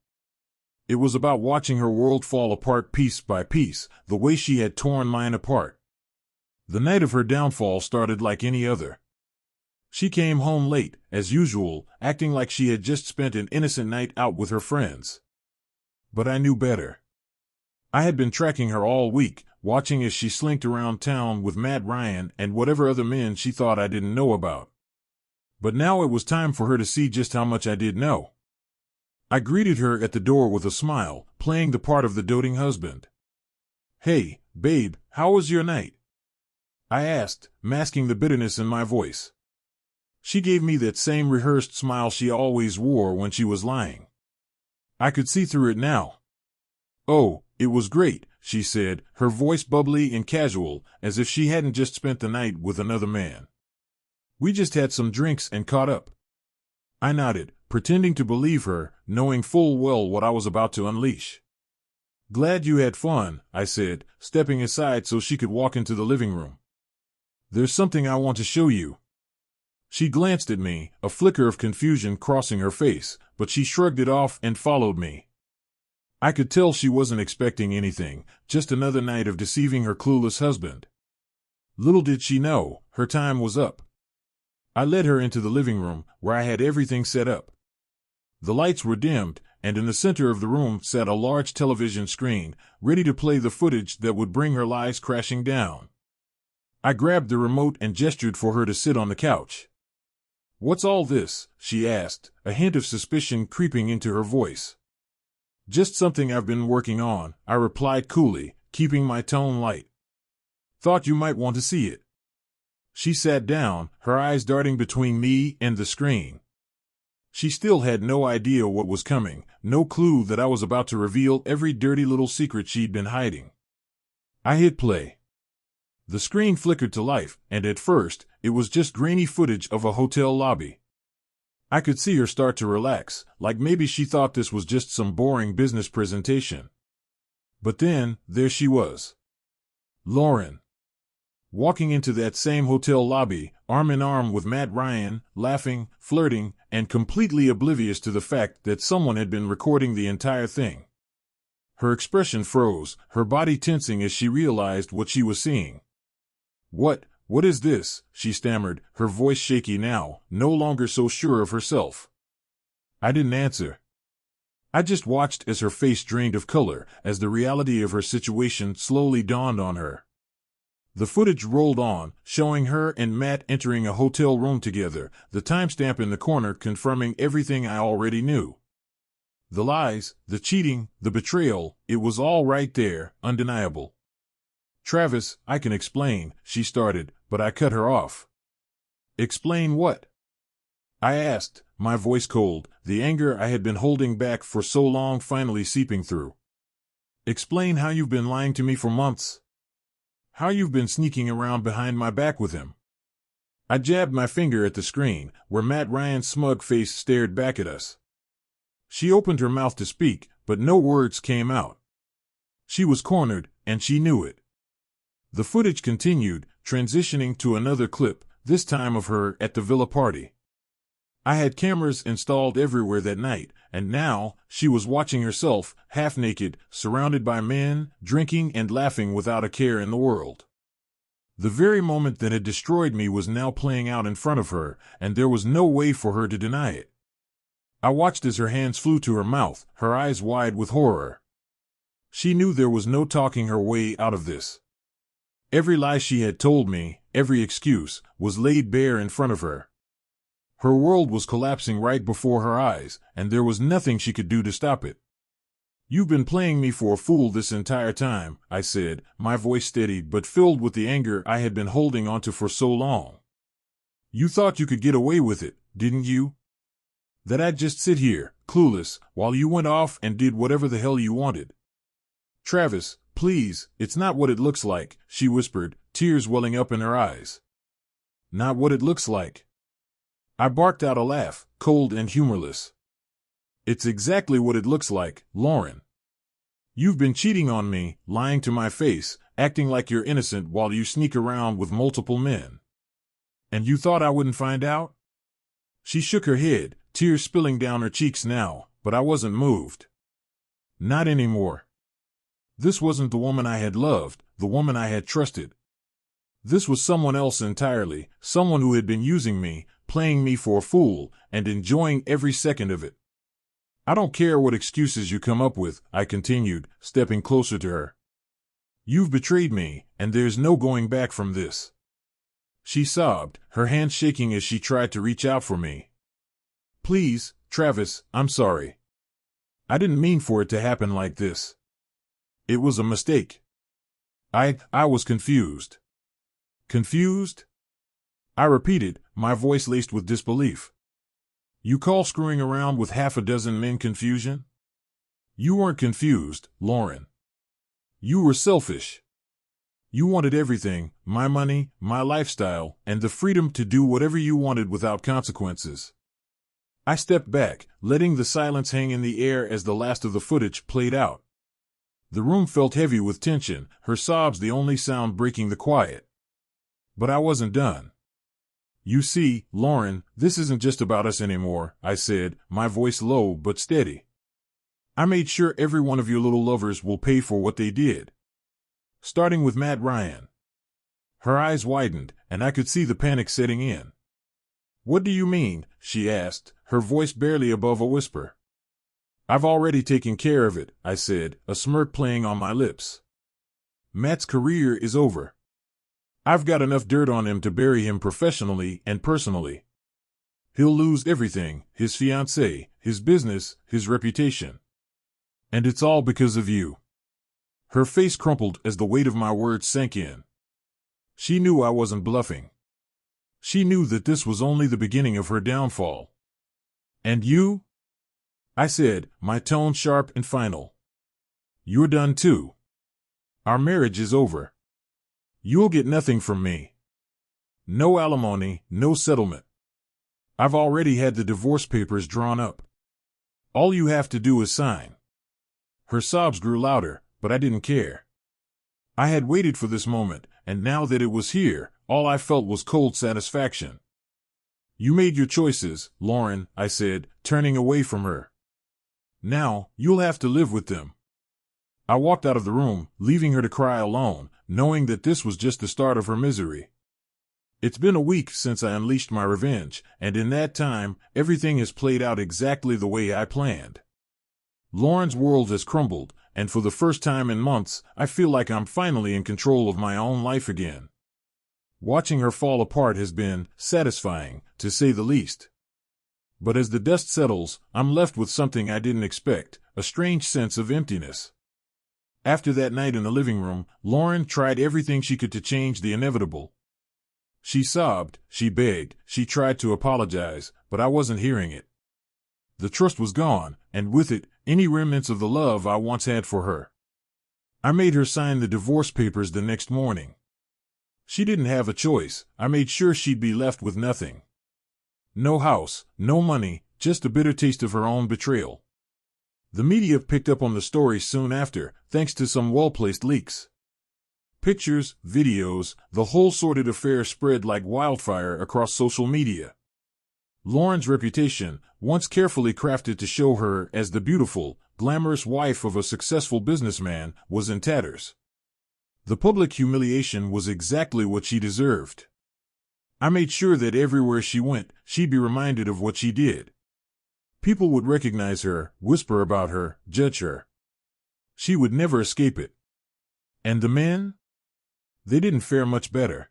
It was about watching her world fall apart piece by piece, the way she had torn mine apart. The night of her downfall started like any other. She came home late, as usual, acting like she had just spent an innocent night out with her friends. But I knew better. I had been tracking her all week, watching as she slinked around town with Matt Ryan and whatever other men she thought I didn't know about. But now it was time for her to see just how much I did know. I greeted her at the door with a smile, playing the part of the doting husband. "Hey, babe, how was your night?" I asked, masking the bitterness in my voice. She gave me that same rehearsed smile she always wore when she was lying. I could see through it now. "Oh, it was great," she said, her voice bubbly and casual, as if she hadn't just spent the night with another man. "We just had some drinks and caught up." I nodded, pretending to believe her, knowing full well what I was about to unleash. "Glad you had fun," I said, stepping aside so she could walk into the living room. "There's something I want to show you." She glanced at me, a flicker of confusion crossing her face, but she shrugged it off and followed me. I could tell she wasn't expecting anything, just another night of deceiving her clueless husband. Little did she know, her time was up. I led her into the living room, where I had everything set up. The lights were dimmed, and in the center of the room sat a large television screen, ready to play the footage that would bring her lies crashing down. I grabbed the remote and gestured for her to sit on the couch. "What's all this?" she asked, a hint of suspicion creeping into her voice. "Just something I've been working on," I replied coolly, keeping my tone light. "Thought you might want to see it." She sat down, her eyes darting between me and the screen. She still had no idea what was coming, no clue that I was about to reveal every dirty little secret she'd been hiding. I hit play. The screen flickered to life, and at first, it was just grainy footage of a hotel lobby. I could see her start to relax, like maybe she thought this was just some boring business presentation. But then, there she was. Lauren. Walking into that same hotel lobby, arm in arm with Matt Ryan, laughing, flirting, and completely oblivious to the fact that someone had been recording the entire thing. Her expression froze, her body tensing as she realized what she was seeing. What is this?" she stammered, her voice shaky now, no longer so sure of herself. I didn't answer. I just watched as her face drained of color, as the reality of her situation slowly dawned on her. The footage rolled on, showing her and Matt entering a hotel room together, the timestamp in the corner confirming everything I already knew. The lies, the cheating, the betrayal, it was all right there, undeniable. "Travis, I can explain," she started, but I cut her off. "Explain what?" I asked, my voice cold, the anger I had been holding back for so long finally seeping through. "Explain how you've been lying to me for months. How you've been sneaking around behind my back with him." I jabbed my finger at the screen, where Matt Ryan's smug face stared back at us. She opened her mouth to speak, but no words came out. She was cornered, and she knew it. The footage continued, transitioning to another clip, this time of her at the villa party. I had cameras installed everywhere that night, and now, she was watching herself, half-naked, surrounded by men, drinking and laughing without a care in the world. The very moment that had destroyed me was now playing out in front of her, and there was no way for her to deny it. I watched as her hands flew to her mouth, her eyes wide with horror. She knew there was no talking her way out of this. Every lie she had told me, every excuse, was laid bare in front of her. Her world was collapsing right before her eyes, and there was nothing she could do to stop it. "You've been playing me for a fool this entire time," I said, my voice steady but filled with the anger I had been holding onto for so long. "You thought you could get away with it, didn't you? That I'd just sit here, clueless, while you went off and did whatever the hell you wanted." "Travis, please, it's not what it looks like," she whispered, tears welling up in her eyes. "Not what it looks like?" I barked out a laugh, cold and humorless. "It's exactly what it looks like, Lauren. You've been cheating on me, lying to my face, acting like you're innocent while you sneak around with multiple men. And you thought I wouldn't find out?" She shook her head, tears spilling down her cheeks now, but I wasn't moved. Not anymore. This wasn't the woman I had loved, the woman I had trusted. This was someone else entirely, someone who had been using me, playing me for a fool, and enjoying every second of it. "I don't care what excuses you come up with," I continued, stepping closer to her. "You've betrayed me, and there's no going back from this." She sobbed, her hands shaking as she tried to reach out for me. "Please, Travis, I'm sorry. I didn't mean for it to happen like this. It was a mistake." I was confused. "Confused?" I repeated, my voice laced with disbelief. "You call screwing around with half a dozen men confusion? You weren't confused, Lauren. You were selfish. You wanted everything, my money, my lifestyle, and the freedom to do whatever you wanted without consequences." I stepped back, letting the silence hang in the air as the last of the footage played out. The room felt heavy with tension, her sobs the only sound breaking the quiet. But I wasn't done. "You see, Lauren, this isn't just about us anymore," I said, my voice low but steady. "I made sure every one of your little lovers will pay for what they did. Starting with Matt Ryan." Her eyes widened, and I could see the panic setting in. "What do you mean?" she asked, her voice barely above a whisper. "I've already taken care of it," I said, a smirk playing on my lips. "Matt's career is over. I've got enough dirt on him to bury him professionally and personally. He'll lose everything, his fiancée, his business, his reputation. And it's all because of you." Her face crumpled as the weight of my words sank in. She knew I wasn't bluffing. She knew that this was only the beginning of her downfall. "And you?" I said, my tone sharp and final. "You're done too. Our marriage is over. You'll get nothing from me. No alimony, no settlement. I've already had the divorce papers drawn up. All you have to do is sign." Her sobs grew louder, but I didn't care. I had waited for this moment, and now that it was here, all I felt was cold satisfaction. "You made your choices, Lauren," I said, turning away from her. "Now, you'll have to live with them." I walked out of the room, leaving her to cry alone, knowing that this was just the start of her misery. It's been a week since I unleashed my revenge, and in that time, everything has played out exactly the way I planned. Lauren's world has crumbled, and for the first time in months, I feel like I'm finally in control of my own life again. Watching her fall apart has been satisfying, to say the least. But as the dust settles, I'm left with something I didn't expect, a strange sense of emptiness. After that night in the living room, Lauren tried everything she could to change the inevitable. She sobbed, she begged, she tried to apologize, but I wasn't hearing it. The trust was gone, and with it, any remnants of the love I once had for her. I made her sign the divorce papers the next morning. She didn't have a choice. I made sure she'd be left with nothing. No house, no money, just a bitter taste of her own betrayal. The media picked up on the story soon after, thanks to some well-placed leaks. Pictures, videos, the whole sordid affair spread like wildfire across social media. Lauren's reputation, once carefully crafted to show her as the beautiful, glamorous wife of a successful businessman, was in tatters. The public humiliation was exactly what she deserved. I made sure that everywhere she went, she'd be reminded of what she did. People would recognize her, whisper about her, judge her. She would never escape it. And the men? They didn't fare much better.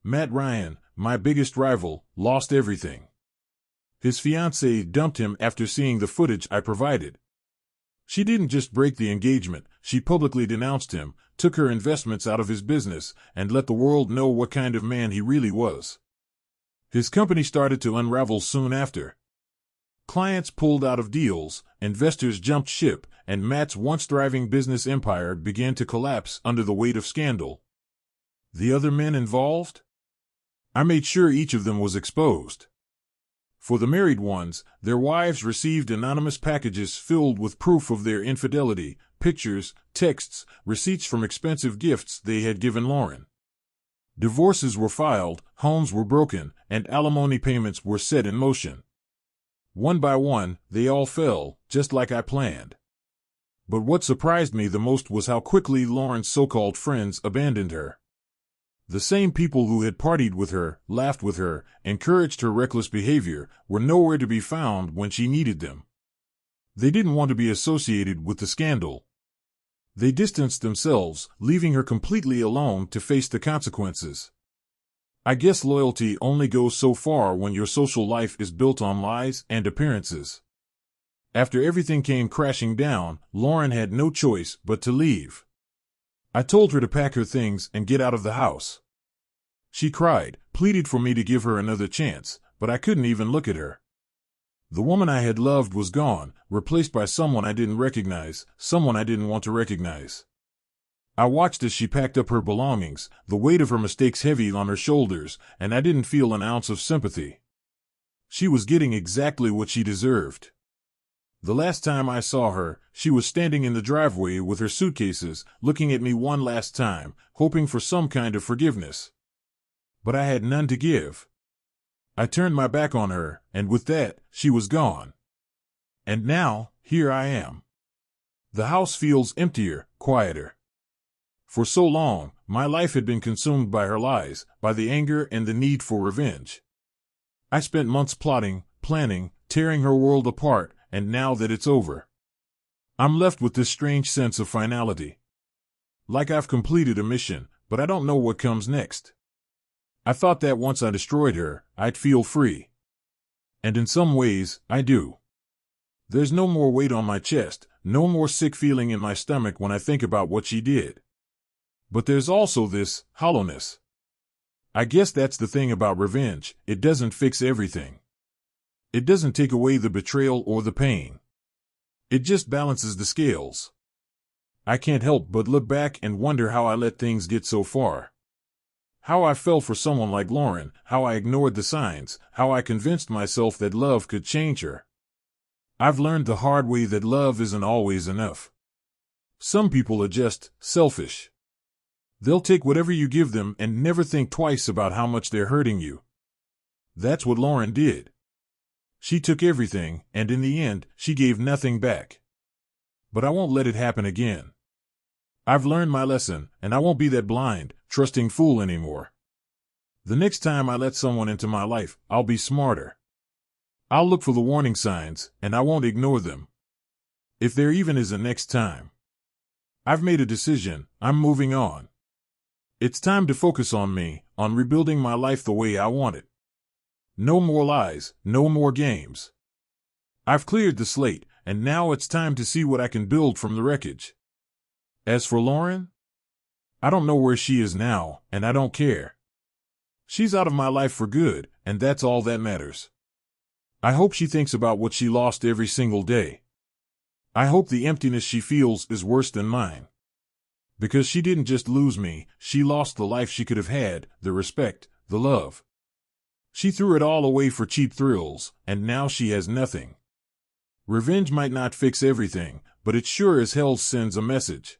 Matt Ryan, my biggest rival, lost everything. His fiancée dumped him after seeing the footage I provided. She didn't just break the engagement, she publicly denounced him, took her investments out of his business, and let the world know what kind of man he really was. His company started to unravel soon after. Clients pulled out of deals, investors jumped ship, and Matt's once thriving business empire began to collapse under the weight of scandal. The other men involved? I made sure each of them was exposed. For the married ones, their wives received anonymous packages filled with proof of their infidelity, pictures, texts, receipts from expensive gifts they had given Lauren. Divorces were filed, homes were broken, and alimony payments were set in motion. One by one, they all fell, just like I planned. But what surprised me the most was how quickly Lauren's so-called friends abandoned her. The same people who had partied with her, laughed with her, encouraged her reckless behavior, were nowhere to be found when she needed them. They didn't want to be associated with the scandal. They distanced themselves, leaving her completely alone to face the consequences. I guess loyalty only goes so far when your social life is built on lies and appearances. After everything came crashing down, Lauren had no choice but to leave. I told her to pack her things and get out of the house. She cried, pleaded for me to give her another chance, but I couldn't even look at her. The woman I had loved was gone, replaced by someone I didn't recognize, someone I didn't want to recognize. I watched as she packed up her belongings, the weight of her mistakes heavy on her shoulders, and I didn't feel an ounce of sympathy. She was getting exactly what she deserved. The last time I saw her, she was standing in the driveway with her suitcases, looking at me one last time, hoping for some kind of forgiveness. But I had none to give. I turned my back on her, and with that, she was gone. And now, here I am. The house feels emptier, quieter. For so long, my life had been consumed by her lies, by the anger and the need for revenge. I spent months plotting, planning, tearing her world apart, and now that it's over, I'm left with this strange sense of finality. Like I've completed a mission, but I don't know what comes next. I thought that once I destroyed her, I'd feel free. And in some ways, I do. There's no more weight on my chest, no more sick feeling in my stomach when I think about what she did. But there's also this hollowness. I guess that's the thing about revenge, it doesn't fix everything. It doesn't take away the betrayal or the pain. It just balances the scales. I can't help but look back and wonder how I let things get so far. How I fell for someone like Lauren, how I ignored the signs, how I convinced myself that love could change her. I've learned the hard way that love isn't always enough. Some people are just selfish. They'll take whatever you give them and never think twice about how much they're hurting you. That's what Lauren did. She took everything, and in the end, she gave nothing back. But I won't let it happen again. I've learned my lesson, and I won't be that blind, trusting fool anymore. The next time I let someone into my life, I'll be smarter. I'll look for the warning signs, and I won't ignore them. If there even is a next time. I've made a decision, I'm moving on. It's time to focus on me, on rebuilding my life the way I want it. No more lies, no more games. I've cleared the slate, and now it's time to see what I can build from the wreckage. As for Lauren, I don't know where she is now, and I don't care. She's out of my life for good, and that's all that matters. I hope she thinks about what she lost every single day. I hope the emptiness she feels is worse than mine. Because she didn't just lose me, she lost the life she could have had, the respect, the love. She threw it all away for cheap thrills, and now she has nothing. Revenge might not fix everything, but it sure as hell sends a message.